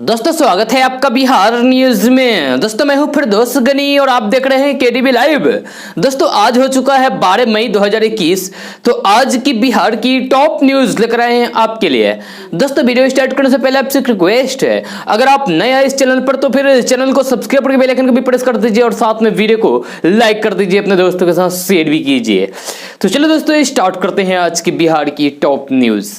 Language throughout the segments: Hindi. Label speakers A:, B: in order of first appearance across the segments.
A: दोस्तों स्वागत है आपका बिहार न्यूज में। दोस्तों मैं हूं फिरदौस गनी और आप देख रहे हैं केडीबी लाइव। दोस्तों आज हो चुका है 12 मई 2021। तो आज की बिहार की टॉप न्यूज लेकर आए हैं आपके लिए। दोस्तों वीडियो स्टार्ट करने से पहले आपसे एक रिक्वेस्ट है, अगर आप नए आए इस चैनल पर तो फिर चैनल को सब्सक्राइब करके बेल आइकन को भी प्रेस कर दीजिए और साथ में वीडियो को लाइक कर दीजिए, अपने दोस्तों के साथ शेयर भी कीजिए। तो चलो दोस्तों स्टार्ट करते हैं आज की बिहार की टॉप न्यूज।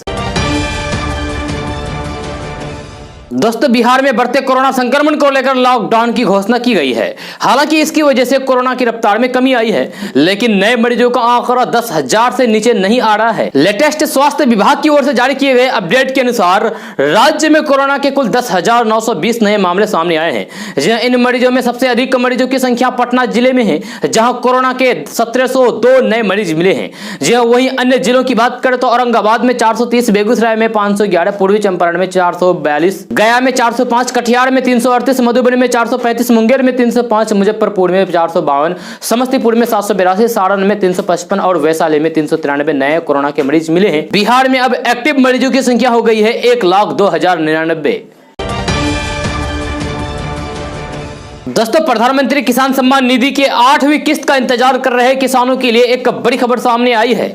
A: दोस्तों बिहार में बढ़ते कोरोना संक्रमण को लेकर लॉकडाउन की घोषणा की गई है। हालांकि इसकी वजह से कोरोना की रफ्तार में कमी आई है, लेकिन नए मरीजों का आंकड़ा 10,000 से नीचे नहीं आ रहा है। लेटेस्ट स्वास्थ्य विभाग की ओर से जारी किए गए अपडेट के अनुसार राज्य में कोरोना के कुल 10,920 नए मामले सामने आए हैं। इन मरीजों में सबसे अधिक मरीजों की संख्या पटना जिले में है, जहां कोरोना के 1702 नए मरीज मिले हैं। वहीं अन्य जिलों की बात करें तो औरंगाबाद में 430, बेगूसराय में 511, पूर्वी चंपारण में 442, गया में 405, कटिहार में 338, मधुबनी में 435, मुंगेर में 305, मुजफ्फरपुर में 452, समस्तीपुर में 782, सारण में 355 और वैशाली में 393 नए कोरोना के मरीज मिले हैं। बिहार में अब एक्टिव मरीजों की संख्या हो गई है 1,02,099। दोस्तों प्रधानमंत्री किसान सम्मान निधि के 8वीं किस्त का इंतजार कर रहे किसानों के लिए एक बड़ी खबर सामने आई है।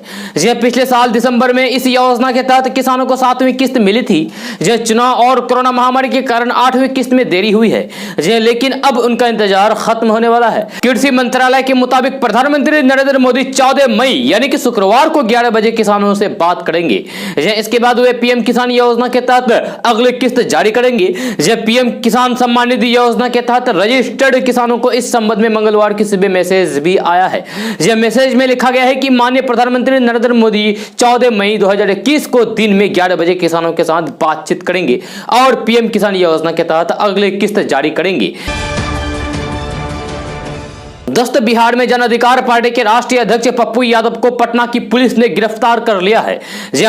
A: पिछले साल दिसंबर में इस योजना के तहत किसानों को 7वीं किस्त मिली थी। चुनाव और कोरोना महामारी के कारण 8वीं किस्त में देरी हुई है, लेकिन अब उनका इंतजार खत्म होने वाला है। कृषि मंत्रालय के मुताबिक प्रधानमंत्री नरेंद्र मोदी 14 मई यानी कि शुक्रवार को 11 बजे किसानों से बात करेंगे। इसके बाद वे पीएम किसान योजना के तहत अगली किस्त जारी करेंगे। पीएम किसान सम्मान निधि योजना के तहत रजिस्टर्ड किसानों को इस संबंध में मंगलवार की सुबह मैसेज भी आया है। यह मैसेज में लिखा गया है कि माननीय प्रधानमंत्री नरेंद्र मोदी 14 मई 2021 को दिन में 11 बजे किसानों के साथ बातचीत करेंगे और पीएम किसान योजना के तहत अगले किस्त जारी करेंगे। दोस्तों बिहार में जन अधिकार पार्टी के राष्ट्रीय अध्यक्ष पप्पू यादव को पटना की पुलिस ने गिरफ्तार कर लिया है।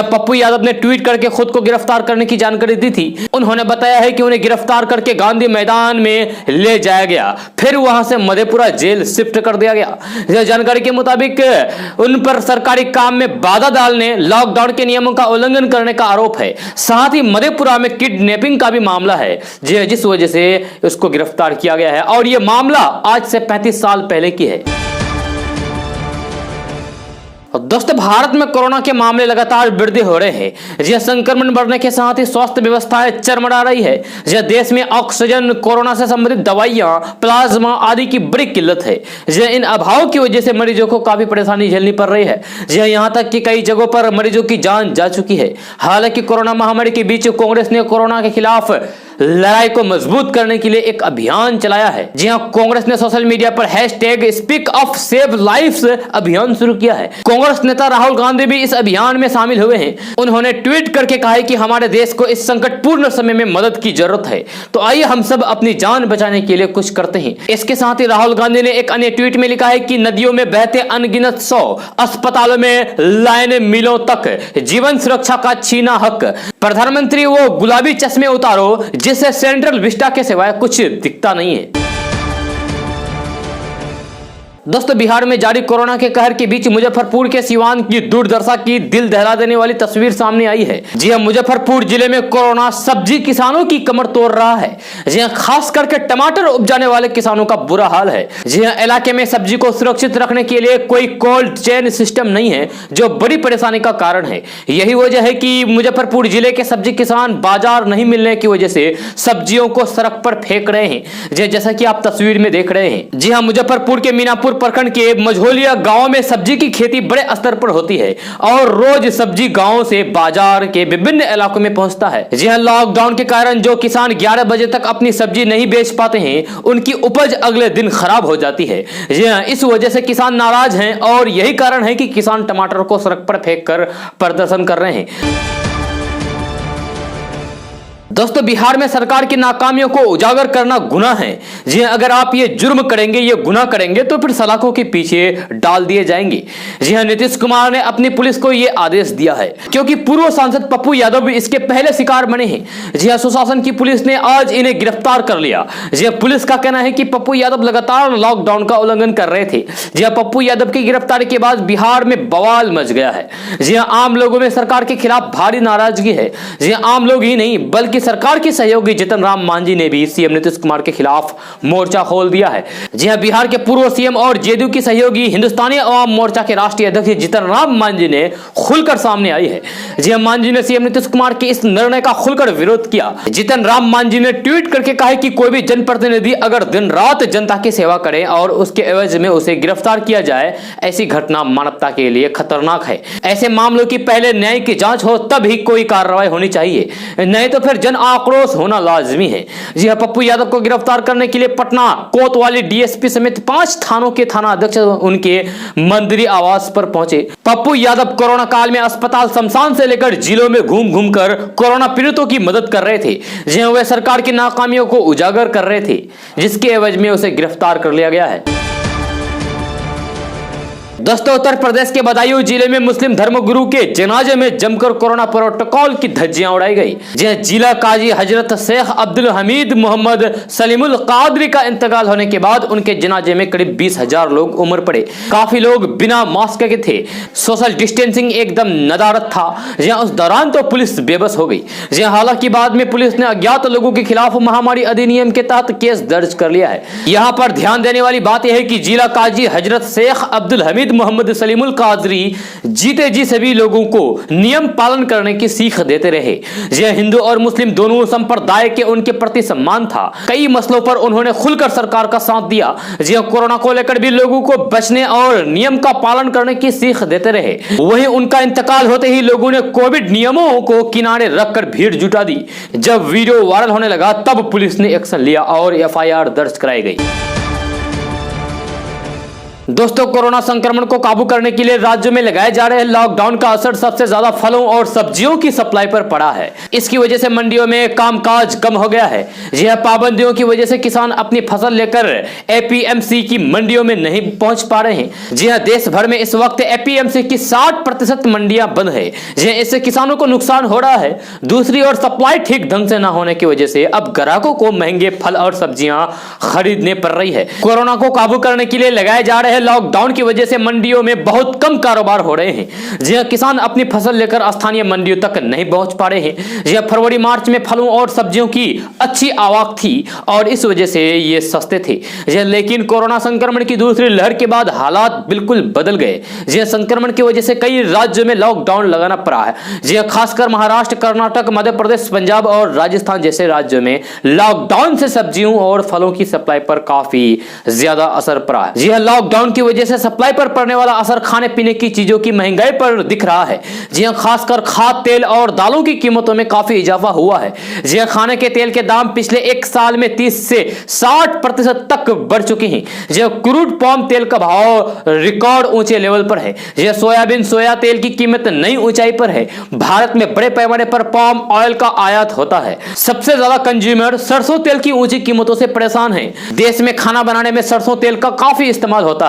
A: पप्पू यादव ने ट्वीट करके खुद को गिरफ्तार करने की जानकारी दी थी। उन्होंने बताया है कि उन्हें गिरफ्तार करके गांधी मैदान में ले जाया गया, फिर वहां से मधेपुरा जेल शिफ्ट कर दिया गया। जानकारी के मुताबिक उन पर सरकारी काम में बाधा डालने, लॉकडाउन के नियमों का उल्लंघन करने का आरोप है। साथ ही मधेपुरा में किडनैपिंग का भी मामला है, जिस वजह से उसको गिरफ्तार किया गया है और यह मामला आज से 35 साल पहले की है। दोस्तों भारत में कोरोना के मामले लगातार वृद्धि हो रहे हैं। संक्रमण बढ़ने के साथ ही स्वास्थ्य व्यवस्थाएं चरमरा रही है। देश में ऑक्सीजन, कोरोना से संबंधित दवाइयां, प्लाज्मा आदि की बड़ी किल्लत है। इन अभाव की वजह से मरीजों को काफी परेशानी झेलनी पड़ रही है। यहां तक कि कई जगहों पर मरीजों की जान जा चुकी है। हालांकि कोरोना महामारी के बीच कांग्रेस ने कोरोना के खिलाफ लड़ाई को मजबूत करने के लिए एक अभियान चलाया है। कांग्रेस ने सोशल मीडिया पर #स्पीक अप सेव लाइव्स अभियान शुरू किया है। कांग्रेस नेता राहुल गांधी भी इस अभियान में शामिल हुए हैं। उन्होंने ट्वीट करके कहा है कि हमारे देश को इस संकटपूर्ण समय में मदद की जरूरत है, तो आइए हम सब अपनी जान बचाने के लिए कुछ करते हैं। इसके साथ ही राहुल गांधी ने एक अन्य ट्वीट में लिखा है कि नदियों में बहते अनगिनत 100, अस्पतालों में लाइनें, मिलों तक जीवन सुरक्षा का छीना हक। प्रधानमंत्री वो गुलाबी चश्मे उतारो जिससे सेंट्रल विस्टा के सिवाय कुछ दिखता नहीं है। दोस्तों बिहार में जारी कोरोना के कहर के बीच मुजफ्फरपुर के सिवान की दुर्दशा की दिल दहला देने वाली तस्वीर सामने आई है। मुजफ्फरपुर जिले में कोरोना सब्जी किसानों की कमर तोड़ रहा है। खास करके टमाटर उपजाने वाले किसानों का बुरा हाल है। इलाके में सब्जी को सुरक्षित रखने के लिए कोई कोल्ड चेन सिस्टम नहीं है, जो बड़ी परेशानी का कारण है। यही वजह है कि मुजफ्फरपुर जिले के सब्जी किसान बाजार नहीं मिलने की वजह से सब्जियों को सड़क पर फेंक रहे हैं, जैसा कि आप तस्वीर में देख रहे हैं। मुजफ्फरपुर के मीनापुर प्रखंड के मझोलिया गांव में सब्जी की खेती बड़े स्तर पर होती है और रोज सब्जी गांव से बाजार के विभिन्न इलाकों में पहुंचता है। लॉकडाउन के कारण जो किसान 11 बजे तक अपनी सब्जी नहीं बेच पाते हैं, उनकी उपज अगले दिन खराब हो जाती है। इस वजह से किसान नाराज हैं और यही कारण है कि किसान टमाटर को सड़क पर फेंक कर प्रदर्शन कर रहे हैं। दोस्तों बिहार में सरकार की नाकामियों को उजागर करना गुनाह है। अगर आप ये जुर्म करेंगे, ये गुनाह करेंगे तो फिर सलाखों के पीछे डाल दिए जाएंगे। नीतीश कुमार ने अपनी पुलिस को ये आदेश दिया है, क्योंकि पूर्व सांसद पप्पू यादव भी इसके पहले शिकार बने हैं। सुशासन की पुलिस ने आज इन्हें गिरफ्तार कर लिया। पुलिस का कहना है कि पप्पू यादव लगातार लॉकडाउन का उल्लंघन कर रहे थे। पप्पू यादव की गिरफ्तारी के बाद बिहार में बवाल मच गया है। आम लोगों में सरकार के खिलाफ भारी नाराजगी है। आम लोग ही नहीं बल्कि सरकार के सहयोगी जीतन राम मांझी ने भी सीएम नीतीश कुमार के खिलाफ मोर्चा खोल दिया है। जी हां, बिहार के पूर्व सीएम और जेडीयू के सहयोगी हिंदुस्तानी अवाम मोर्चा के राष्ट्रीय अध्यक्ष जीतन राम मांझी ने खुलकर सामने आई है। जी हां, मांझी ने सीएम नीतीश कुमार के इस निर्णय का खुलकर विरोध किया। जीतन राम मांझी ने ट्वीट करके कहा कि कोई भी जनप्रतिनिधि अगर दिन रात जनता की सेवा करे और उसके एवज में उसे गिरफ्तार किया जाए, ऐसी घटना मानवता के लिए खतरनाक है। ऐसे मामलों की पहले न्याय की जांच हो, तब ही कोई कार्रवाई होनी चाहिए, नहीं तो फिर जन आक्रोश होना लाजमी है। जी हां, पप्पू यादव को गिरफ्तार करने के लिए पटना कोतवाली डीएसपी समेत 5 थानों के थाना अध्यक्ष उनके मंदिरी आवास पर पहुंचे। पप्पू यादव कोरोना काल में अस्पताल, शमशान से लेकर जिलों में घूम घूम कर कोरोना पीड़ितों की मदद कर रहे थे। जी हां, वे सरकार की नाकामियों को उजागर कर रहे थे, जिसके एवज में उसे गिरफ्तार कर लिया गया है। दोस्तों, उत्तर प्रदेश के बदायूं जिले में मुस्लिम धर्मगुरु के जनाजे में जमकर कोरोना प्रोटोकॉल की धज्जियां उड़ाई गई। जिला काजी हजरत शेख अब्दुल हमीद मोहम्मद सलीमुल कादरी का इंतकाल होने के बाद उनके जनाजे में करीब 20,000 लोग उमड़ पड़े। काफी लोग बिना मास्क के थे। सोशल डिस्टेंसिंग एकदम नदारद था। उस दौरान तो पुलिस बेबस हो गई। हालांकि बाद में पुलिस ने अज्ञात लोगों के खिलाफ महामारी अधिनियम के तहत केस दर्ज कर लिया है। यहाँ पर ध्यान देने वाली बात यह है कि जिला काजी हजरत शेख अब्दुल हमीद मोहम्मद सलीमुल कादरी जीते जी सभी लोगों को नियम पालन करने की सीख देते रहे। यह हिंदू और मुस्लिम दोनों संप्रदाय के उनके प्रति सम्मान था। कई मसलों पर उन्होंने खुलकर सरकार का साथ दिया। कोरोना को लेकर भी लोगों को बचने और नियम का पालन करने की सीख देते रहे। वहीं उनका इंतकाल होते ही लोगों ने कोविड नियमों को किनारे रखकर भीड़ जुटा दी। जब वीडियो वायरल होने लगा तब पुलिस ने एक्शन लिया और एफआईआर दर्ज कराई गई। दोस्तों, कोरोना संक्रमण को काबू करने के लिए राज्य में लगाए जा रहे लॉकडाउन का असर सबसे ज्यादा फलों और सब्जियों की सप्लाई पर पड़ा है। इसकी वजह से मंडियों में कामकाज कम हो गया है। यह पाबंदियों की वजह से किसान अपनी फसल लेकर एपीएमसी की मंडियों में नहीं पहुंच पा रहे हैं। जी हां, देश भर में इस वक्त एपीएमसी की 60% मंडियां बंद है। इससे किसानों को नुकसान हो रहा है। दूसरी ओर सप्लाई ठीक ढंग से न होने की वजह से अब ग्राहकों को महंगे फल और सब्जियां खरीदने पड़ रही है। कोरोना को काबू करने के लिए लगाए जा रहे लॉकडाउन की वजह से मंडियों में बहुत कम कारोबार हो रहे हैं। जी हां, किसान अपनी फसल लेकर स्थानीय मंडियों तक नहीं पहुंच पा रहे हैं। जी हां, फरवरी मार्च में फलों और सब्जियों की अच्छी आवक थी और इस वजह से ये सस्ते थे। जी, लेकिन कोरोना संक्रमण की दूसरी लहर के बाद हालात बिल्कुल बदल गए। जी, संक्रमण की वजह से कई राज्यों में लॉकडाउन लगाना पड़ा है। जी, खासकर महाराष्ट्र, कर्नाटक, मध्य प्रदेश, पंजाब और राजस्थान जैसे राज्यों में लॉकडाउन से सब्जियों और फलों की सप्लाई पर काफी ज्यादा असर पड़ा है। जी, लॉकडाउन की वजह से सप्लाई पर पड़ने वाला असर खाने पीने की चीजों की महंगाई पर दिख रहा है। जी हां, खासकर खाद्य तेल और दालों की कीमतों में काफी इजाफा हुआ है। जी हां, खाने के तेल के दाम पिछले 1 साल में 30 से 60% तक बढ़ चुके हैं। जी हां, क्रूड पाम तेल का भाव रिकॉर्ड ऊंचे लेवल पर है। जी हां, सोयाबीन, सोया तेल की कीमत नई ऊंचाई पर है। भारत में बड़े पैमाने पर पाम ऑयल का आयात होता है। सबसे ज्यादा कंज्यूमर सरसों तेल की ऊंची कीमतों से परेशान है। देश में खाना बनाने में सरसों तेल का काफी इस्तेमाल होता है।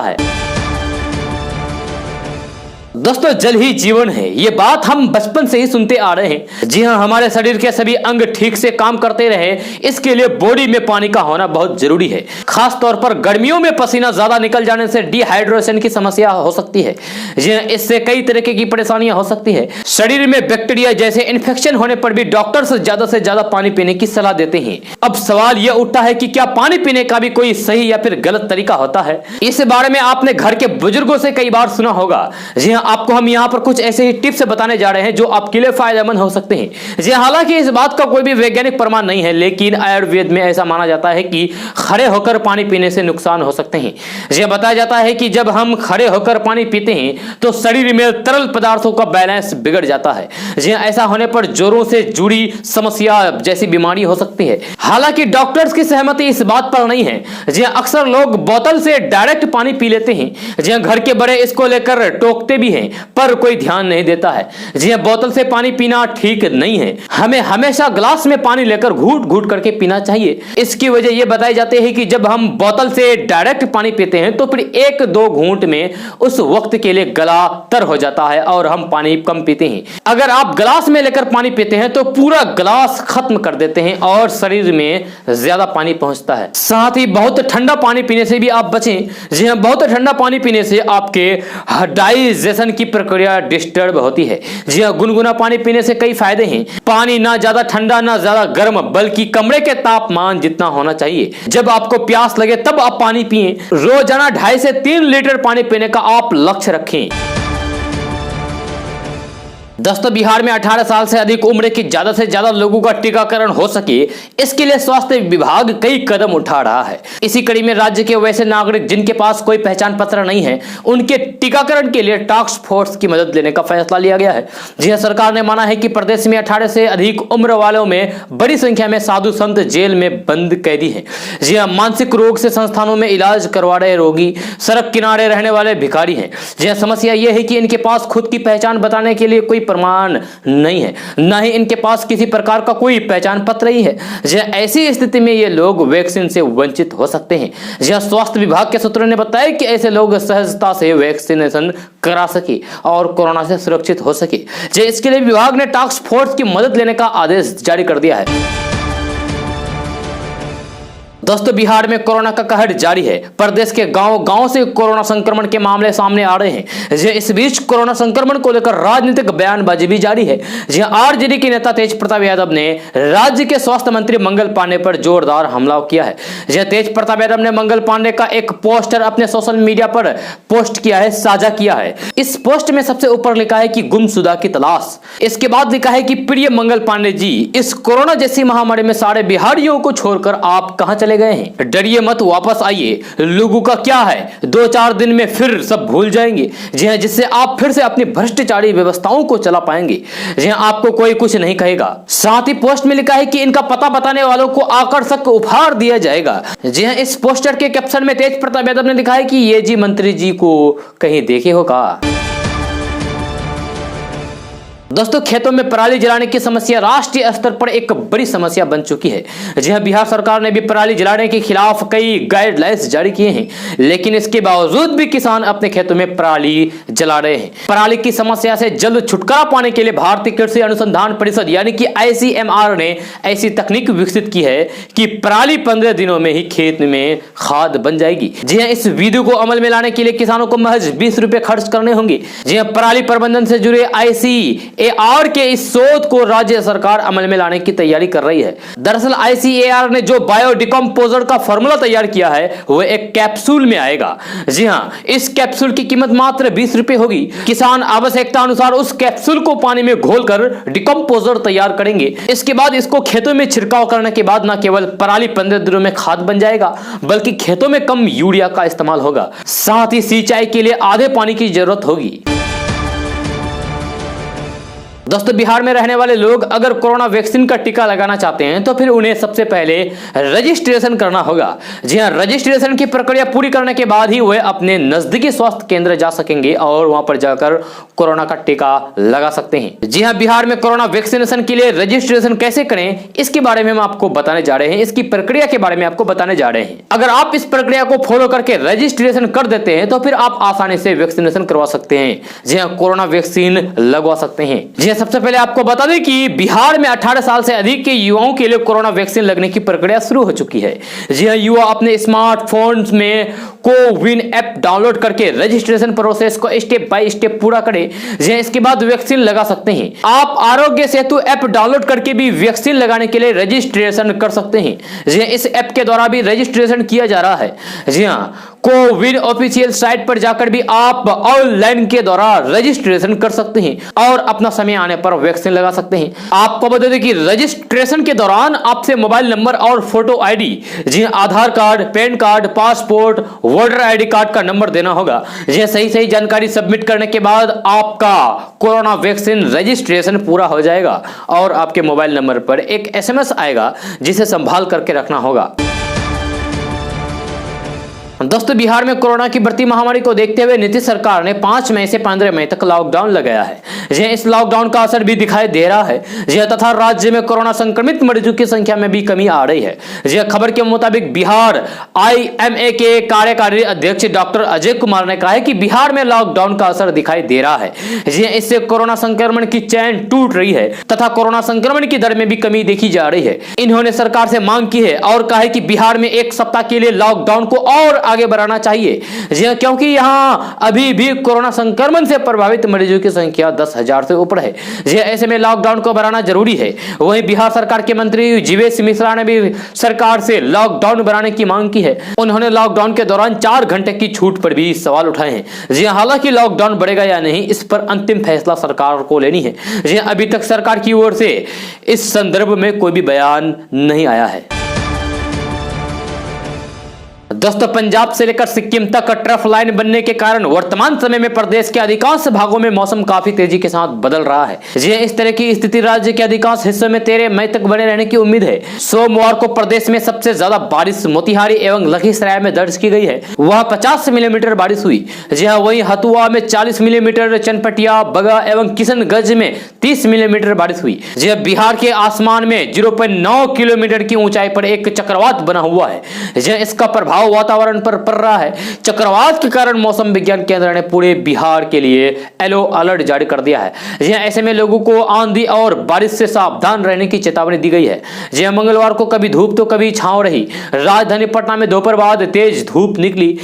A: दोस्तों, जल ही जीवन है, ये बात हम बचपन से ही सुनते आ रहे हैं। जी हां, हमारे शरीर के सभी अंग ठीक से काम करते रहे, इसके लिए बॉडी में पानी का होना बहुत जरूरी है। खास तौर पर गर्मियों में पसीना ज्यादा निकल जाने से डिहाइड्रेशन की समस्या हो सकती है। जी हां, इससे कई तरह की परेशानियां हो सकती है। शरीर में बैक्टीरिया जैसे इन्फेक्शन होने पर भी डॉक्टर से ज्यादा पानी पीने की सलाह देते हैं। अब सवाल यह उठता है कि क्या पानी पीने का भी कोई सही या फिर गलत तरीका होता है? इस बारे में आपने घर के बुजुर्गों से कई बार सुना होगा। जी हां, आपको हम यहां पर कुछ ऐसे ही टिप्स बताने जा रहे हैं जो आपके लिए फायदेमंद हो सकते हैं। जी, हालांकि इस बात का कोई भी वैज्ञानिक प्रमाण नहीं है, लेकिन आयुर्वेद में ऐसा माना जाता है कि खड़े होकर पानी पीने से नुकसान हो सकते हैं। जी, बताया जाता है कि जब हम खड़े होकर पानी पीते हैं तो शरीर में तरल पदार्थों का बैलेंस बिगड़ जाता है। जी, ऐसा होने पर जोड़ों से जुड़ी समस्या जैसी बीमारी हो सकती है। हालांकि डॉक्टर्स की सहमति इस बात पर नहीं है। जी, अक्सर लोग बोतल से डायरेक्ट पानी पी लेते हैं। जी, घर के बड़े इसको लेकर टोकते भी हैं, पर कोई ध्यान नहीं देता है। जी हां, बोतल से पानी पीना ठीक नहीं है। हमें हमेशा ग्लास में पानी लेकर घूट घूट करके पीना चाहिए। इसकी वजह यह बताई जाती है कि जब हम बोतल से डायरेक्ट पानी पीते हैं तो फिर 1-2 घूंट में उस वक्त के लिए गला तर हो जाता है और हम पानी कम पीते हैं। अगर आप ग्लास में लेकर पानी पीते हैं तो पूरा ग्लास खत्म कर देते हैं और शरीर में ज्यादा पानी पहुंचता है। साथ ही बहुत ठंडा पानी पीने से भी आप बचें। जी हाँ, बहुत ठंडा पानी पीने से आपके डाइजेशन की प्रक्रिया डिस्टर्ब होती है। जी हाँ, गुनगुना पानी पीने से कई फायदे हैं। पानी ना ज्यादा ठंडा ना ज्यादा गर्म, बल्कि कमरे के तापमान जितना होना चाहिए। जब आपको प्यास लगे तब आप पानी पिएं। रोजाना 2.5 से 3 लीटर पानी पीने का आप लक्ष्य रखें। दोस्तों, बिहार में 18 साल से अधिक उम्र के ज्यादा से ज्यादा लोगों का टीकाकरण हो सके, इसके लिए स्वास्थ्य विभाग कई कदम उठा रहा है। इसी कड़ी में राज्य के वैसे नागरिक जिनके पास कोई पहचान पत्र नहीं है, उनके टीकाकरण के लिए टास्क फोर्स की मदद लेने का फैसला लिया गया है। जी हां, सरकार ने माना है कि प्रदेश में 18 से अधिक उम्र वालों में बड़ी संख्या में साधु संत जेल में बंद कैदी हैं। जी हां, मानसिक रोग से संस्थानों में इलाज करवा रहे रोगी सड़क किनारे रहने वाले भिखारी हैं। जी हां, समस्या यह है कि इनके पास खुद की पहचान बताने के लिए कोई प्रमाण नहीं है, न ही इनके पास किसी प्रकार का कोई पहचान पत्र ही है। ऐसी स्थिति में ये लोग वैक्सीन से वंचित हो सकते हैं। जहां स्वास्थ्य विभाग के सूत्रों ने बताया कि ऐसे लोग सहजता से वैक्सीनेशन करा सके और कोरोना से सुरक्षित हो सके। इसके लिए विभाग ने टास्क फोर्स की मदद लेने का आदेश जारी कर दिया है। दोस्तों, बिहार में कोरोना का कहर जारी है। प्रदेश के गांव-गांव से कोरोना संक्रमण के मामले सामने आ रहे हैं। इस बीच कोरोना संक्रमण को लेकर राजनीतिक बयानबाजी भी जारी है। आरजेडी के नेता तेज प्रताप यादव ने राज्य के स्वास्थ्य मंत्री मंगल पांडे पर जोरदार हमला किया है। तेज प्रताप यादव ने मंगल पांडे का एक पोस्टर अपने सोशल मीडिया पर पोस्ट किया है, साझा किया है। इस पोस्ट में सबसे ऊपर लिखा है कि गुमशुदा की तलाश। इसके बाद लिखा है कि प्रिय मंगल पांडे जी, इस कोरोना जैसी महामारी में सारे बिहारियों को छोड़कर आप कहां चले गए हैं? डरिए मत, वापस आइए। लोगों का क्या है, 2-4 दिन में फिर सब भूल जाएंगे। जी हां, जिससे आप फिर से अपनी भ्रष्टाचारी व्यवस्थाओं को चला पाएंगे। जी हां, आपको कोई कुछ नहीं कहेगा। साथ ही पोस्ट में लिखा है कि इनका पता बताने वालों को आकर्षक उपहार दिया जाएगा। जी हां, इस पोस्टर के कैप्शन में तेज प्रताप यादव ने लिखा है कि ये जी मंत्री जी को कहीं देखे होगा। दोस्तों, खेतों में पराली जलाने की समस्या राष्ट्रीय स्तर पर एक बड़ी समस्या बन चुकी है। जी हां, बिहार सरकार ने भी पराली जलाने के खिलाफ कई गाइडलाइंस जारी किए हैं, लेकिन इसके बावजूद भी किसान अपने खेतों में पराली जला रहे हैं। पराली की समस्या से जल्द छुटकारा पाने के लिए भारतीय कृषि अनुसंधान परिषद यानी कि ICMR ने ऐसी तकनीक विकसित की है कि पराली 15 दिनों में ही खेत में खाद बन जाएगी। जी हां, इस विधि को अमल में लाने के लिए किसानों को महज 20 रुपए खर्च करने होंगे। जी हां, पराली प्रबंधन से जुड़े ICAR के इस शोध को राज्य सरकार अमल में लाने की तैयारी कर रही है। दरअसल ICAR ने जो बायोडिकम्पोजर का फॉर्मूला तैयार किया है वो एक कैप्सूल में आएगा। जी हां, इस कैप्सूल की कीमत मात्र 20 रुपए होगी। किसान आवश्यकता अनुसार उस कैप्सूल को पानी में घोलकर डिकम्पोजर तैयार करेंगे। इसके बाद इसको खेतों में छिड़काव करने के बाद न केवल पराली 15 दिनों में खाद बन जाएगा, बल्कि खेतों में कम यूरिया का इस्तेमाल होगा। साथ ही सिंचाई के लिए आधे पानी की जरूरत होगी। दोस्तों, बिहार में रहने वाले लोग अगर कोरोना वैक्सीन का टीका लगाना चाहते हैं तो फिर उन्हें सबसे पहले रजिस्ट्रेशन करना होगा। जी हां, रजिस्ट्रेशन की प्रक्रिया पूरी करने के बाद ही वे अपने नजदीकी स्वास्थ्य केंद्र जा सकेंगे और वहां पर जाकर कोरोना का टीका लगा सकते हैं। जी हां, बिहार में कोरोना वैक्सीनेशन के लिए रजिस्ट्रेशन कैसे करें, इसके बारे में हम आपको बताने जा रहे हैं। इसकी प्रक्रिया के बारे में आपको बताने जा रहे हैं। अगर आप इस प्रक्रिया को फॉलो करके रजिस्ट्रेशन कर देते हैं तो फिर आप आसानी से वैक्सीनेशन करवा सकते हैं। जी हां, कोरोना वैक्सीन लगवा सकते हैं। जी हां, सबसे पहले आपको बता दें कि बिहार में 18 साल से अधिक के युवाओं के लिए कोरोना वैक्सीन लगने की प्रक्रिया शुरू हो चुकी है। जी हां, युवा अपने स्मार्टफोन्स में कोविन ऐप डाउनलोड करके रजिस्ट्रेशन प्रोसेस को स्टेप बाय स्टेप पूरा करें। जी हां, इसके बाद वैक्सीन लगा सकते हैं। आप आरोग्य सेतु ऐप डाउनलोड करके भी वैक्सीन लगाने के लिए रजिस्ट्रेशन कर सकते हैं। जी हां, इस ऐप के द्वारा भी रजिस्ट्रेशन किया जा रहा है। जी हां, कोविन ऑफिशियल साइट पर जाकर भी आप ऑनलाइन के द्वारा रजिस्ट्रेशन कर सकते हैं और अपना समय आने पर वैक्सीन लगा सकते हैं। आपको बता दें कि रजिस्ट्रेशन के दौरान आपसे मोबाइल नंबर और फोटो आईडी, जी Aadhaar card, PAN card, passport, voter ID card का नंबर देना होगा। यह सही जानकारी सबमिट करने के बाद आपका कोरोना वैक्सीन रजिस्ट्रेशन पूरा हो जाएगा और आपके मोबाइल नंबर पर एक SMS आएगा जिसे संभाल करके रखना होगा। दोस्तों बिहार में कोरोना की बढ़ती महामारी को देखते हुए नीतीश सरकार ने 5 मई से 15 मई तक लॉकडाउन लगाया है। इस लॉकडाउन का असर भी दिखाई दे रहा है तथा राज्य में कोरोना संक्रमित मरीजों की संख्या में भी कमी आ रही है। खबर के मुताबिक बिहार IMA के कार्यकारी अध्यक्ष डॉक्टर अजय कुमार ने कहा है कि बिहार में लॉकडाउन का असर दिखाई दे रहा है। इससे कोरोना संक्रमण की चैन टूट रही है तथा कोरोना संक्रमण की दर में भी कमी देखी जा रही है। इन्होंने सरकार से मांग की है और कहा है कि बिहार में एक सप्ताह के लिए लॉकडाउन को और आगे बढ़ाना चाहिए, क्योंकि यहाँ अभी भी कोरोना संक्रमण से प्रभावित मरीजों की संख्या 10,000 से ऊपर है। ऐसे में लॉकडाउन को बढ़ाना जरूरी है। वहीं बिहार सरकार के मंत्री जीवेश मिश्रा ने भी सरकार से लॉकडाउन बढ़ाने की मांग की है। उन्होंने लॉकडाउन के दौरान 4 घंटे की छूट पर भी सवाल उठाए हैं। हालांकि लॉकडाउन बढ़ेगा या नहीं, इस पर अंतिम फैसला सरकार को लेनी है। अभी तक सरकार की ओर से इस संदर्भ में कोई भी बयान नहीं आया है। दोस्तों पंजाब से लेकर सिक्किम तक ट्रफ लाइन बनने के कारण वर्तमान समय में प्रदेश के अधिकांश भागों में मौसम काफी तेजी के साथ बदल रहा है। इस तरह की स्थिति राज्य के अधिकांश हिस्सों में 13 मई तक बने रहने की उम्मीद है। सोमवार को प्रदेश में सबसे ज्यादा बारिश मोतिहारी एवं लखीसराय में दर्ज की गई है, वह 50 मिलीमीटर बारिश हुई। वहीं हथुआ में 40 मिलीमीटर, चनपटिया, बगा एवं किशनगंज में 30 मिलीमीटर बारिश हुई। बिहार के आसमान में 0.9 किलोमीटर की ऊंचाई पर एक चक्रवात बना हुआ है। इसका प्रभाव वातावरण पर पड़ रहा है। चक्रवात के कारण मौसम विज्ञान केंद्र ने पूरे बिहार के लिए येलो अलर्ट जारी कर दिया है। ऐसे में लोगों को आंधी और बारिश से सावधान रहने की चेतावनी दी गई है। मंगलवार को कभी धूप तो कभी छांव रही। राजधानी पटना में दोपहर बाद तेज धूप निकली।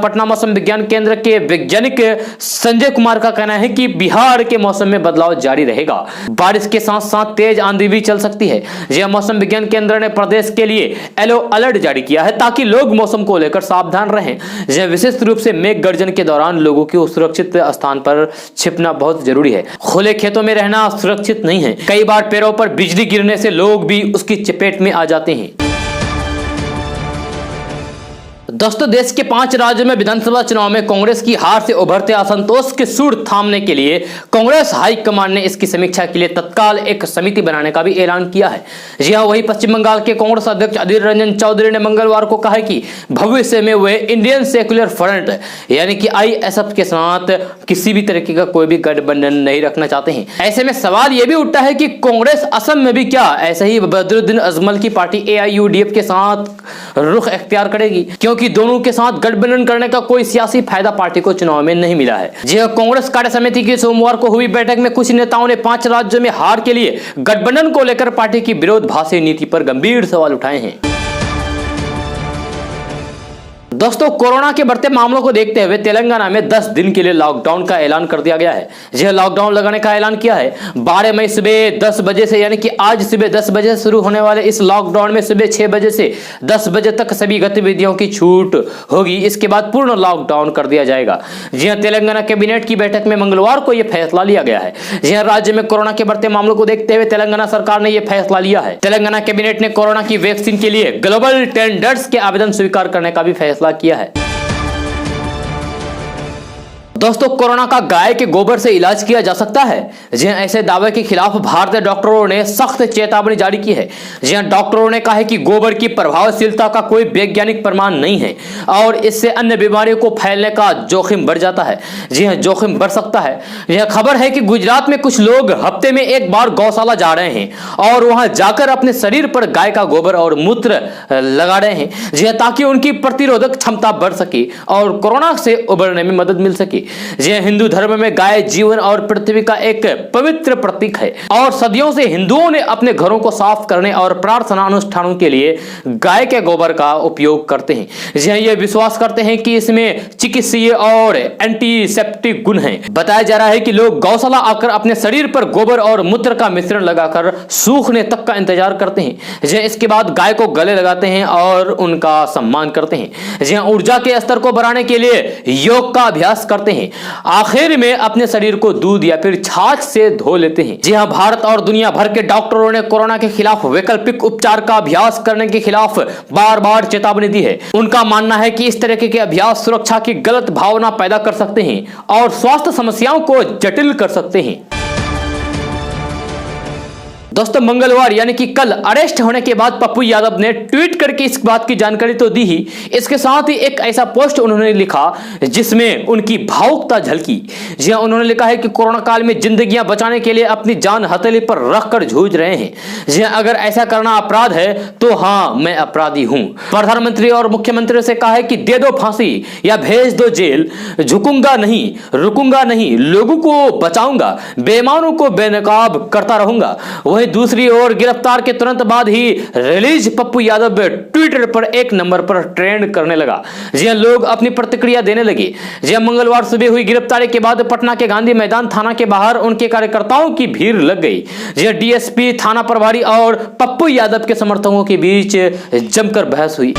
A: पटना मौसम विज्ञान केंद्र के वैज्ञानिक संजय कुमार का कहना है कि बिहार के मौसम में बदलाव जारी रहेगा। बारिश के साथ साथ तेज आंधी भी चल सकती है। मौसम विज्ञान केंद्र ने प्रदेश के लिए येलो अलर्ट जारी किया है ताकि लोग मौसम को लेकर सावधान रहें। विशेष रूप से मेघ गर्जन के दौरान लोगों की सुरक्षित स्थान पर छिपना बहुत जरूरी है। खुले खेतों में रहना सुरक्षित नहीं है। कई बार पैरों पर बिजली गिरने से लोग भी उसकी चपेट में आ जाते हैं। दोस्तों देश के 5 राज्यों में विधानसभा चुनाव में कांग्रेस की हार से उभरते असंतोष के सुर थामने के लिए कांग्रेस हाईकमान ने इसकी समीक्षा के लिए तत्काल एक समिति बनाने का भी ऐलान किया है। वही पश्चिम बंगाल के कांग्रेस अध्यक्ष अधीर रंजन चौधरी ने मंगलवार को कहा कि भविष्य में वे इंडियन सेक्युलर फ्रंट यानी कि ISF के साथ किसी भी तरीके का कोई भी गठबंधन नहीं रखना चाहते हैं। ऐसे में सवाल यह भी उठता है कि कांग्रेस असम में भी क्या ऐसे ही बदरुद्दीन अजमल की पार्टी AIUDF के साथ रुख अख्तियार करेगी, क्योंकि दोनों के साथ गठबंधन करने का कोई सियासी फायदा पार्टी को चुनाव में नहीं मिला है। कांग्रेस कार्य समिति की सोमवार को हुई बैठक में कुछ नेताओं ने 5 राज्यों में हार के लिए गठबंधन को लेकर पार्टी की विरोधाभासी नीति पर गंभीर सवाल उठाए हैं। दोस्तों कोरोना के बढ़ते मामलों को देखते हुए तेलंगाना में 10 दिन के लिए लॉकडाउन का ऐलान कर दिया गया है। लॉकडाउन लगाने का ऐलान किया है। 12 मई सुबह 10 बजे से यानी कि आज सुबह 10 बजे से शुरू होने वाले इस लॉकडाउन में सुबह 6 बजे से 10 बजे तक सभी गतिविधियों की छूट होगी। इसके बाद पूर्ण लॉकडाउन कर दिया जाएगा। तेलंगाना कैबिनेट की बैठक में मंगलवार को यह फैसला लिया गया है। राज्य में कोरोना के बढ़ते मामलों को देखते हुए तेलंगाना सरकार ने यह फैसला लिया है। तेलंगाना कैबिनेट ने कोरोना की वैक्सीन के लिए ग्लोबल टेंडर्स के आवेदन स्वीकार करने का भी फैसला किया है। दोस्तों कोरोना का गाय के गोबर से इलाज किया जा सकता है। ऐसे दावे के खिलाफ भारतीय डॉक्टरों ने सख्त चेतावनी जारी की है। डॉक्टरों ने कहा है कि गोबर की प्रभावशीलता का कोई वैज्ञानिक प्रमाण नहीं है और इससे अन्य बीमारियों को फैलने का जोखिम बढ़ जाता है। जोखिम बढ़ सकता है। यह खबर है कि गुजरात में कुछ लोग हफ्ते में एक बार गौशाला जा रहे हैं और वहां जाकर अपने शरीर पर गाय का गोबर और मूत्र लगा रहे हैं, ताकि उनकी प्रतिरोधक क्षमता बढ़ सके और कोरोना से उबरने में मदद मिल सके। हिंदू धर्म में गाय जीवन और पृथ्वी का एक पवित्र प्रतीक है और सदियों से हिंदुओं ने अपने घरों को साफ करने और प्रार्थना अनुष्ठानों के लिए गाय के गोबर का उपयोग करते हैं। ये विश्वास करते हैं कि इसमें चिकित्सीय और एंटीसेप्टिक गुण हैं। बताया जा रहा है कि लोग गौशाला आकर अपने शरीर पर गोबर और मूत्र का मिश्रण लगाकर सूखने तक का इंतजार करते हैं। इसके बाद गाय को गले लगाते हैं और उनका सम्मान करते हैं। ऊर्जा के स्तर को बढ़ाने के लिए योग का अभ्यास करते हैं। आखिर में अपने शरीर को दूध या फिर छाछ से धो लेते हैं। भारत और दुनिया भर के डॉक्टरों ने कोरोना के खिलाफ वैकल्पिक उपचार का अभ्यास करने के खिलाफ बार बार चेतावनी दी है। उनका मानना है कि इस तरह के अभ्यास सुरक्षा की गलत भावना पैदा कर सकते हैं और स्वास्थ्य समस्याओं को जटिल कर सकते हैं। दोस्तों मंगलवार यानी कि कल अरेस्ट होने के बाद पप्पू यादव ने ट्वीट करके इस बात की जानकारी तो दी ही, इसके साथ ही एक ऐसा पोस्ट उन्होंने लिखा जिसमें उनकी भावुकता झलकी। जी हां, उन्होंने लिखा है कि कोरोना काल में जिंदगियां बचाने के लिए अपनी जान हथेली पर रखकर जूझ रहे हैं। जी हां, अगर ऐसा करना अपराध है तो हाँ मैं अपराधी हूं। प्रधानमंत्री और मुख्यमंत्री से कहा है कि दे दो फांसी या भेज दो जेल, झुकूंगा नहीं रुकूंगा नहीं, लोगों को बचाऊंगा, बेईमानों को बेनकाब करता रहूंगा। वहीं दूसरी ओर गिरफ्तार के तुरंत बाद ही रिलीज पप्पू यादव ट्विटर पर एक नंबर पर ट्रेंड करने लगा। जी हां, लोग अपनी प्रतिक्रिया देने लगे। जी हां, मंगलवार सुबह हुई गिरफ्तारी के बाद पटना के गांधी मैदान थाना के बाहर उनके कार्यकर्ताओं की भीड़ लग गई। जी हां, डीएसपी, थाना प्रभारी और पप्पू यादव के समर्थकों के बीच जमकर बहस हुई।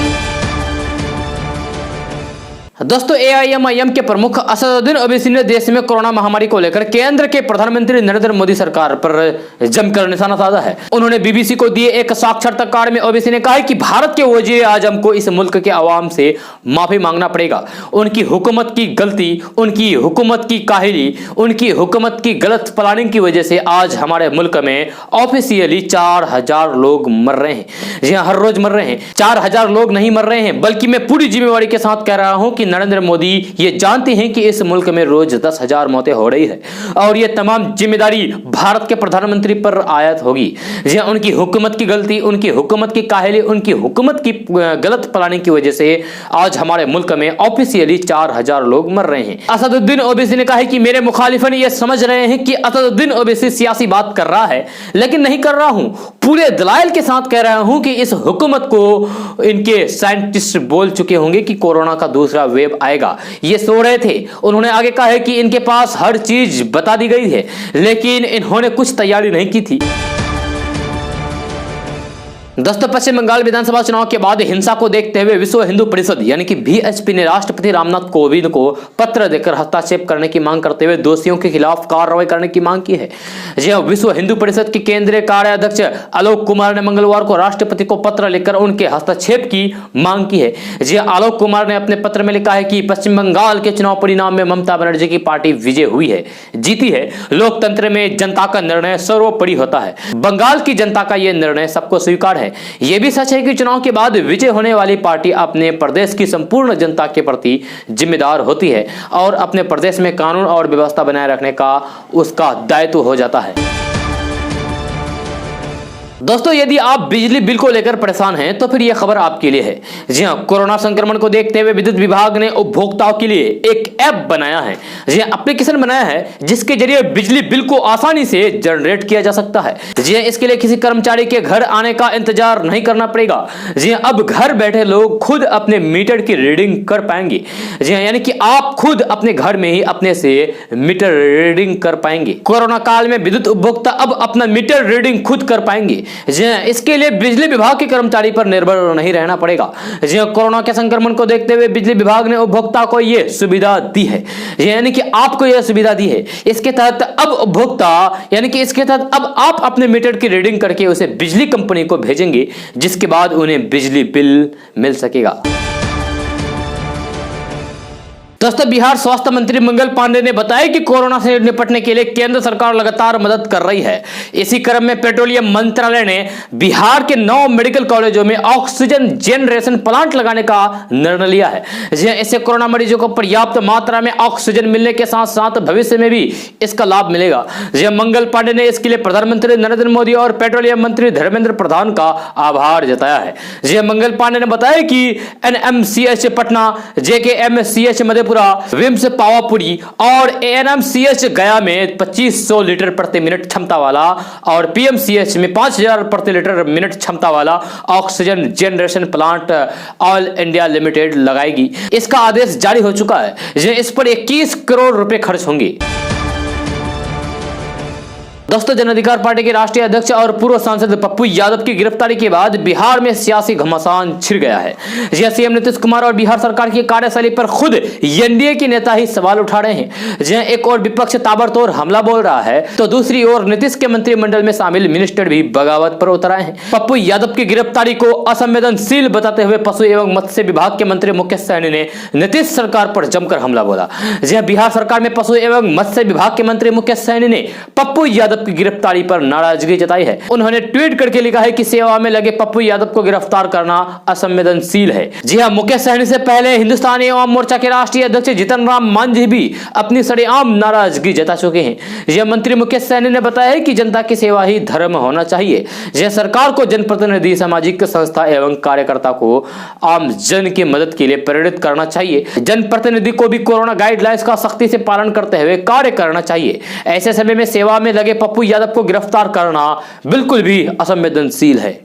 A: दोस्तों एआईएमआईएम के प्रमुख असदुद्दीन ओवैसी ने देश में कोरोना महामारी को लेकर केंद्र के प्रधानमंत्री नरेंद्र मोदी सरकार पर जमकर निशाना साधा है। उन्होंने बीबीसी को दिए एक साक्षात्कार में ओवैसी ने कहा है कि भारत के वजीर आजम को इस मुल्क के अवाम से माफी मांगना पड़ेगा। उनकी हुकूमत की गलती, उनकी हुकूमत की काहिली, उनकी हुकूमत की गलत प्लानिंग की वजह से आज हमारे मुल्क में ऑफिशियली 4000 लोग मर रहे हैं। जी हाँ, हर रोज मर रहे हैं। 4000 लोग नहीं मर रहे हैं, बल्कि मैं पूरी जिम्मेवारी के साथ कह रहा हूं कि नरेंद्र मोदी ये जानते हैं कि इस मुल्क में रोज 10,000 मौतें हो रही है और ये तमाम जिम्मेदारी भारत के प्रधानमंत्री पर आयत होगी। जी हां, उनकी हुकूमत की गलती, उनकी हुकूमत की काहिली, उनकी हुकूमत की गलत प्लानिंग की वजह से आज हमारे मुल्क में ऑफिशियली 4000 लोग मर रहे हैं। असदुद्दीन ओवैसी ने कहा है कि मेरे मुखालिफन ये समझ रहे हैं कि असदुद्दीन ओवैसी सियासी बात कर रहा है, लेकिन नहीं कर रहा हूं। पूरे दलाइल के साथ कह रहा हूं कि इस हुकूमत को इनके साइंटिस्ट बोल चुके होंगे कि कोरोना का दूसरा वेव आएगा, ये सो रहे थे। उन्होंने आगे कहा है कि इनके पास हर चीज बता दी गई है, लेकिन इन्होंने कुछ तैयारी नहीं की थी। दोस्तों पश्चिम बंगाल विधानसभा चुनाव के बाद हिंसा को देखते हुए विश्व हिंदू परिषद यानी कि बीएचपी ने राष्ट्रपति रामनाथ कोविंद को पत्र देकर हस्तक्षेप करने की मांग करते हुए दोषियों के खिलाफ कार्रवाई करने की मांग की है। जी हां, विश्व हिंदू परिषद के केंद्रीय कार्याध्यक्ष आलोक कुमार ने मंगलवार को राष्ट्रपति को पत्र लिखकर उनके हस्तक्षेप की मांग की है। जी हां, आलोक कुमार ने अपने पत्र में लिखा है कि पश्चिम बंगाल के चुनाव परिणाम में ममता बनर्जी की पार्टी विजय हुई है, जीती है। लोकतंत्र में जनता का निर्णय सर्वोपरि होता है। बंगाल की जनता का यह निर्णय सबको स्वीकार है। यह भी सच है कि चुनाव के बाद विजय होने वाली पार्टी अपने प्रदेश की संपूर्ण जनता के प्रति जिम्मेदार होती है और अपने प्रदेश में कानून और व्यवस्था बनाए रखने का उसका दायित्व हो जाता है। दोस्तों यदि आप बिजली बिल को लेकर परेशान हैं तो फिर यह खबर आपके लिए है। जी हां, कोरोना संक्रमण को देखते हुए विद्युत विभाग ने उपभोक्ताओं के लिए एक ऐप बनाया है। जी हां, एप्लीकेशन बनाया है जिसके जरिए बिजली बिल को आसानी से जनरेट किया जा सकता है। जी हां, इसके लिए किसी कर्मचारी के घर आने का इंतजार नहीं करना पड़ेगा। जी हां, अब घर बैठे लोग खुद अपने मीटर की रीडिंग कर पाएंगे। जी हां, यानी कि आप खुद अपने घर में ही अपने से मीटर रीडिंग कर पाएंगे। कोरोना काल में विद्युत उपभोक्ता अब अपना मीटर रीडिंग खुद कर पाएंगे। जी हां, इसके लिए बिजली विभाग के कर्मचारी पर निर्भर नहीं रहना पड़ेगा। जी हां, कोरोना के संक्रमण को देखते हुए बिजली विभाग ने उपभोक्ता को यह सुविधा दी है। यानी कि आपको यह सुविधा दी है। इसके तहत अब उपभोक्ता यानी कि इसके तहत अब आप अपने मीटर की रीडिंग करके उसे बिजली कंपनी को भेजेंगे, जिसके बाद उन्हें बिजली बिल मिल सकेगा। दोस्तों बिहार स्वास्थ्य मंत्री मंगल पांडे ने बताया कि कोरोना से निपटने के लिए केंद्र सरकार लगातार मदद कर रही है। इसी क्रम में पेट्रोलियम मंत्रालय ने बिहार के 9 मेडिकल कॉलेजों में ऑक्सीजन जनरेशन प्लांट लगाने का निर्णय लिया है। इससे कोरोना मरीजों को पर्याप्त मात्रा में ऑक्सीजन मिलने के साथ साथ भविष्य में भी इसका लाभ मिलेगा। मंगल पांडे ने इसके लिए प्रधानमंत्री नरेंद्र मोदी और पेट्रोलियम मंत्री धर्मेंद्र प्रधान का आभार जताया है। मंगल पांडे ने बताया कि एनएमसीएच पटना, जेकेएमसीएच मधेपुरा, विम्स पावापुरी और एएनएमसीएच गया में 2500 लीटर प्रति मिनट क्षमता वाला और पीएमसीएच में 5000 प्रति लीटर मिनट क्षमता वाला oxygen generation plant all India limited लगाएगी। इसका आदेश जारी हो चुका है। इस पर 21 करोड़ रुपए खर्च होंगे। दोस्तों जन अधिकार पार्टी के राष्ट्रीय अध्यक्ष और पूर्व सांसद पप्पू यादव की गिरफ्तारी के बाद बिहार में सियासी घमासान छिड़ गया है। सीएम नीतीश कुमार और बिहार सरकार की कार्यशैली पर खुद एनडीए के नेता ही सवाल उठा रहे हैं। एक और विपक्ष ताबड़तोड़ हमला बोल रहा है तो दूसरी ओर नीतीश के मंत्रिमंडल में शामिल मिनिस्टर भी बगावत पर उतर आए हैं। पप्पू यादव की गिरफ्तारी को असंवेदनशील बताते हुए पशु एवं मत्स्य विभाग के मंत्री मुकेश सहनी ने नीतीश सरकार पर जमकर हमला बोला। बिहार सरकार में पशु एवं मत्स्य विभाग के मंत्री मुकेश सहनी ने पप्पू यादव यादव की गिरफ्तारी पर नाराजगी जताई है। उन्होंने ट्वीट करके लिखा है कि सेवा में लगे पप्पू यादव को गिरफ्तार करना असंवेदनशील है। जी हां, मुकेश सहनी से पहले हिंदुस्तानी अवाम मोर्चा के राष्ट्रीय अध्यक्ष जीतन राम मांझी भी अपनी सरेआम नाराजगी जता चुके हैं। यह मंत्री मुकेश सहनी ने बताया है कि जनता की सेवा ही धर्म होना चाहिए। यह सरकार को जनप्रतिनिधि, सामाजिक संस्था एवं कार्यकर्ता को आम जन की मदद के लिए प्रेरित करना चाहिए। जनप्रतिनिधि को भी कोरोना गाइडलाइंस का सख्ती से पालन करते हुए कार्य करना चाहिए। ऐसे समय में सेवा में लगे पप्पू यादव को गिरफ्तार करना बिल्कुल भी असंवेदनशील है।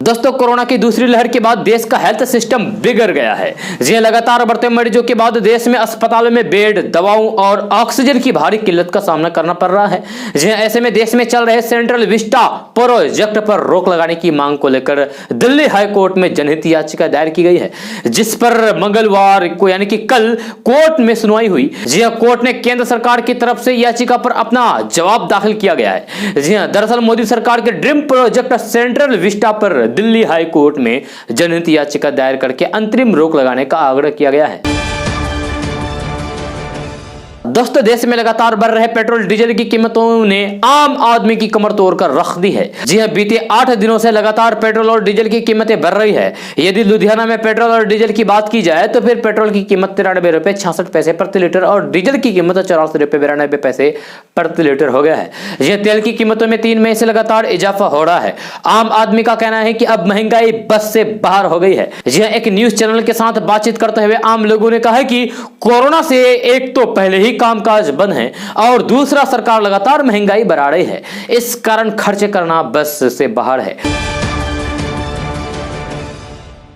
A: दोस्तों, कोरोना की दूसरी लहर के बाद देश का हेल्थ सिस्टम बिगड़ गया है। जी लगातार बढ़ते मरीजों के बाद देश में अस्पतालों में बेड, दवाओं और ऑक्सीजन की भारी किल्लत का सामना करना पड़ रहा है। जी ऐसे में देश में चल रहे सेंट्रल विस्टा प्रोजेक्ट पर रोक लगाने की मांग को लेकर दिल्ली हाई कोर्ट में जनहित याचिका दायर की गई है, जिस पर मंगलवार को यानी कि कल कोर्ट में सुनवाई हुई। जी कोर्ट ने केंद्र सरकार की तरफ से याचिका पर अपना जवाब दाखिल किया गया है। जी दरअसल मोदी सरकार के ड्रीम प्रोजेक्ट सेंट्रल विस्टा पर दिल्ली हाई कोर्ट में जनहित याचिका दायर करके अंतरिम रोक लगाने का आग्रह किया गया है। दोस्तों, देश में लगातार बढ़ रहे पेट्रोल डीजल की कीमतों ने आम आदमी की कमर तोड़कर रख दी है। जी हां, बीते 8 दिनों से लगातार पेट्रोल और डीजल की कीमतें बढ़ रही है। यदि लुधियाना में पेट्रोल और डीजल की बात की जाए तो फिर पेट्रोल की कीमत 93 रुपए 66 पैसे प्रति लीटर और डीजल की कीमत 84 रुपए 92 पैसे प्रति लीटर हो गया है। यह तेल की कीमतों में 3 मई से लगातार इजाफा हो रहा है। आम आदमी का कहना है कि अब महंगाई बस से बाहर हो गई है। यह एक न्यूज चैनल के साथ बातचीत करते हुए आम लोगों ने कहा है कि कोरोना से एक तो पहले ही कामकाज बंद है और दूसरा सरकार लगातार महंगाई बढ़ा रही है। इस कारण खर्च करना बस से बाहर है।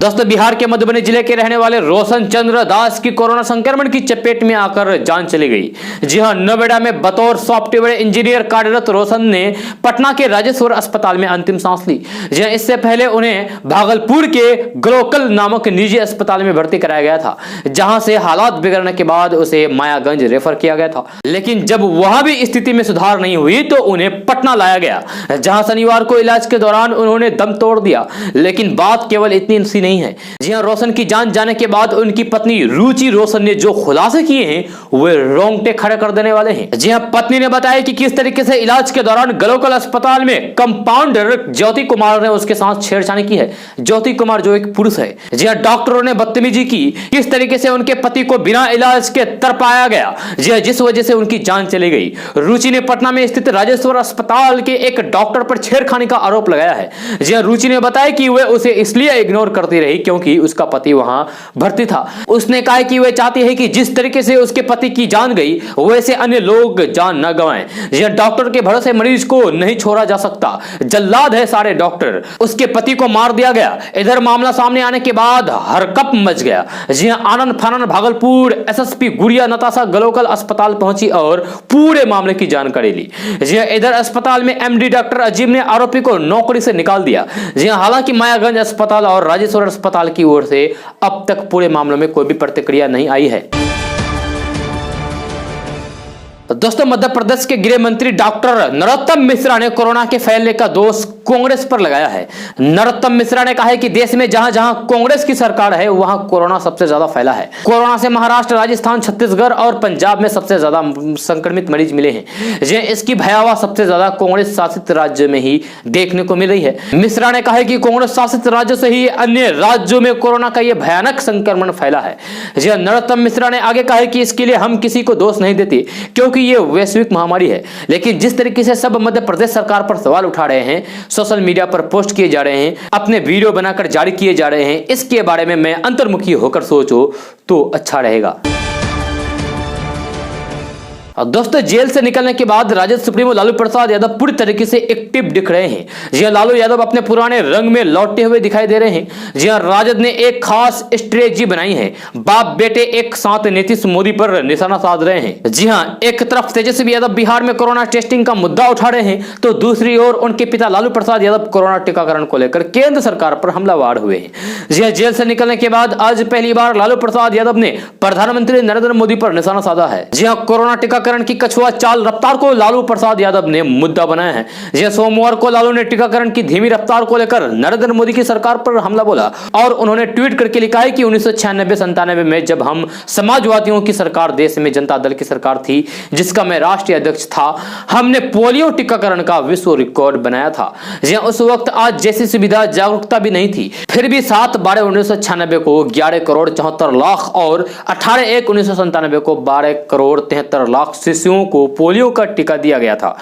A: दोस्तों, बिहार के मधुबनी जिले के रहने वाले रोशन चंद्र दास की कोरोना संक्रमण की चपेट में आकर जान चली गई। जी हां, नोएडा में बतौर सॉफ्टवेयर इंजीनियर कार्यरत रोशन ने पटना के राजेश्वर अस्पताल में अंतिम सांस ली। जी हां, इससे पहले उन्हें भागलपुर के ग्लोकल नामक निजी अस्पताल में भर्ती कराया गया था, जहां से हालात बिगड़ने के बाद उसे मायागंज रेफर किया गया था। लेकिन जब वहां भी स्थिति में सुधार नहीं हुई तो उन्हें पटना लाया गया, जहां शनिवार को इलाज के दौरान उन्होंने दम तोड़ दिया। लेकिन बात केवल इतनी सी नहीं है। जी हां, रोशन की जान जाने के बाद उनकी पत्नी रुचि रोशन ने जो खुलासे किए हैं वे रोंगटे खड़े कर देने वाले हैं। जी हां, पत्नी ने बताया कि किस तरीके से इलाज के दौरान ग्लोकल अस्पताल में कंपाउंडर ज्योति कुमार ने उसके साथ छेड़छाड़ी की है। ज्योति कुमार जो एक पुरुष है। जी हां, डॉक्टरों ने बदतमीजी की। किस तरीके से उनके पति को बिना इलाज के तरपाया गया, जी हां, जिस वजह से उनकी जान चली गई। रुचि ने पटना में स्थित राजेश्वर अस्पताल के एक डॉक्टर पर छेड़खानी का आरोप लगाया है। जी हां, रुचि ने बताया कि वे उसे इसलिए इग्नोर करती रही क्योंकि उसका पति वहां भर्ती था। उसने कहा कि वह चाहती है कि जिस तरीके से उसके पति की जान गई वैसे अन्य लोग जान न गंवाएं। यह डॉक्टर के भरोसे मरीज को नहीं छोड़ा जा सकता। जल्लाद है सारे डॉक्टर। उसके पति को मार दिया गया। इधर मामला सामने आने के बाद हरकंप मच गया। जी हां, आनंद फानन भागलपुर एसएसपी गुड़िया नताशा ग्लोकल अस्पताल पहुंची और पूरे मामले की जानकारी ली। जी हां, इधर अस्पताल में एमडी डॉक्टर अजीम ने आरोपी को नौकरी से निकाल दिया। जी हां, हालांकि मायागंज अस्पताल और राजेश्वर अस्पताल की ओर से अब तक पूरे मामले में कोई भी प्रतिक्रिया नहीं आई है। दोस्तों, मध्य प्रदेश के गृह मंत्री डॉक्टर नरोत्तम मिश्रा ने कोरोना के फैलने का दोष कांग्रेस पर लगाया है। नरोत्तम मिश्रा ने कहा है कि देश में जहां जहां कांग्रेस की सरकार है वहां कोरोना सबसे ज्यादा फैला है। कोरोना से महाराष्ट्र, राजस्थान, छत्तीसगढ़ और पंजाब में सबसे ज्यादा संक्रमित मरीज मिले हैं। इसकी भयावह सबसे ज्यादा कांग्रेस शासित राज्य में ही देखने को मिल रही है। मिश्रा ने कहा है कि कांग्रेस शासित राज्यों से ही अन्य राज्यों में कोरोना का यह भयानक संक्रमण फैला है। नरोत्तम मिश्रा ने आगे कहा है कि इसके लिए हम किसी को दोष नहीं देते क्योंकि ये वैश्विक महामारी है। लेकिन जिस तरीके से सब मध्य प्रदेश सरकार पर सवाल उठा रहे हैं, सोशल मीडिया पर पोस्ट किए जा रहे हैं, अपने वीडियो बनाकर जारी किए जा रहे हैं, इसके बारे में मैं अंतर्मुखी होकर सोचो तो अच्छा रहेगा। दोस्तों, जेल से निकलने के बाद राजद सुप्रीमो लालू प्रसाद यादव पूरी तरीके से एक्टिव दिख रहे हैं। जी हां, लालू यादव अपने पुराने रंग में लौटते हुए दिखाई दे रहे हैं। जी हां, राजद ने एक खास स्ट्रेटजी बनाई है। बाप बेटे एक साथ नीतीश मोदी पर निशाना साध रहे हैं। जी हां, एक तरफ तेजस्वी यादव बिहार में कोरोना टेस्टिंग का मुद्दा उठा रहे हैं तो दूसरी ओर उनके पिता लालू प्रसाद यादव कोरोना टीकाकरण को लेकर केंद्र सरकार पर हमलावर हुए हैं। जी हां, जेल से निकलने के बाद आज पहली बार लालू प्रसाद यादव ने प्रधानमंत्री नरेंद्र मोदी पर निशाना साधा है। जी हां, कोरोना टीका टीकाकरण की कछुआ चाल रफ्तार को लालू प्रसाद यादव ने मुद्दा बनाया है। यह सोमवार को लालू ने टीकाकरण की धीमी रफ्तार को लेकर नरेंद्र मोदी की सरकार पर हमला बोला और उन्होंने ट्वीट करके लिखा है कि 1996-97 में जब हम समाजवादियों की सरकार, देश में जनता दल की सरकार थी जिसका मैं राष्ट्रीय अध्यक्ष था, हमने पोलियो टीकाकरण का विश्व रिकॉर्ड बनाया था। उस वक्त आज जैसी सुविधा जागरूकता भी नहीं थी, फिर भी 7/12/1996 को 11,74,00,000 और 18/1/1997 को 12,73,00,000 शिशुओं को पोलियो का टीका दिया गया था।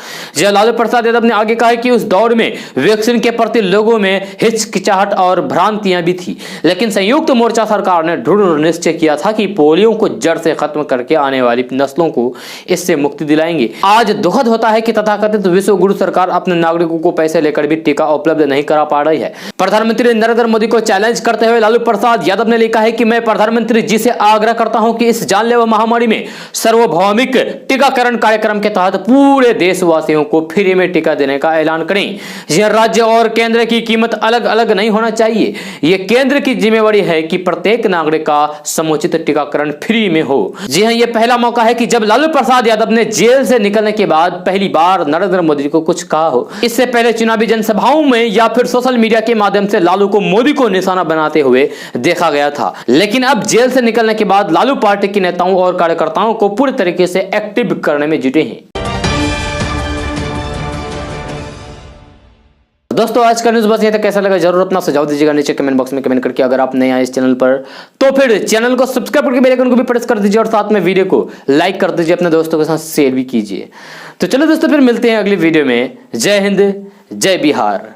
A: लालू प्रसाद यादव ने आगे कहा कि उस दौर में वैक्सीन के प्रति लोगों में हिचकिचाहट और भ्रांतियां भी थी, लेकिन संयुक्त मोर्चा सरकार ने दृढ़ निश्चय किया था कि पोलियो को जड़ से खत्म करके आने वाली नस्लों को इससे मुक्ति दिलाएंगे। आज दुखद होता है कि तथाकथित विश्व गुरु सरकार अपने नागरिकों को पैसे लेकर भी टीका उपलब्ध नहीं करा पा रही है। प्रधानमंत्री नरेंद्र मोदी को चैलेंज करते हुए लालू प्रसाद यादव ने लिखा है कि मैं प्रधानमंत्री जी से आग्रह करता हूं कि इस जानलेवा महामारी में सार्वभौमिक टीकाकरण कार्यक्रम के तहत पूरे देशवासियों को फ्री में टीका देने का ऐलान करें। यह राज्य और केंद्र की कीमत अलग अलग नहीं होना चाहिए। यह केंद्र की जिम्मेवारी है कि प्रत्येक नागरिक का समुचित टीकाकरण फ्री में हो। जी हां, यह पहला मौका है कि जब लालू प्रसाद यादव ने जेल से निकलने के बाद पहली बार नरेंद्र मोदी को कुछ कहा हो। इससे पहले चुनावी जनसभाओं में या फिर सोशल मीडिया के माध्यम से लालू को मोदी को निशाना बनाते हुए देखा गया था, लेकिन अब जेल से निकलने के बाद लालू पार्टी के नेताओं और कार्यकर्ताओं को पूरी तरीके से एक्टिव करने में जुटे हैं। दोस्तों, आज का न्यूज़ बस ये था। कैसा लगा जरूर अपना सुझाव दीजिएगा नीचे कमेंट बॉक्स में कमेंट करके। अगर आप नए आए इस चैनल पर तो फिर चैनल को सब्सक्राइब करके बेल आइकन को भी प्रेस कर दीजिए और साथ में वीडियो को लाइक कर दीजिए, अपने दोस्तों के साथ शेयर भी कीजिए। तो चलो दोस्तों, फिर मिलते हैं अगली वीडियो में। जय हिंद, जय बिहार।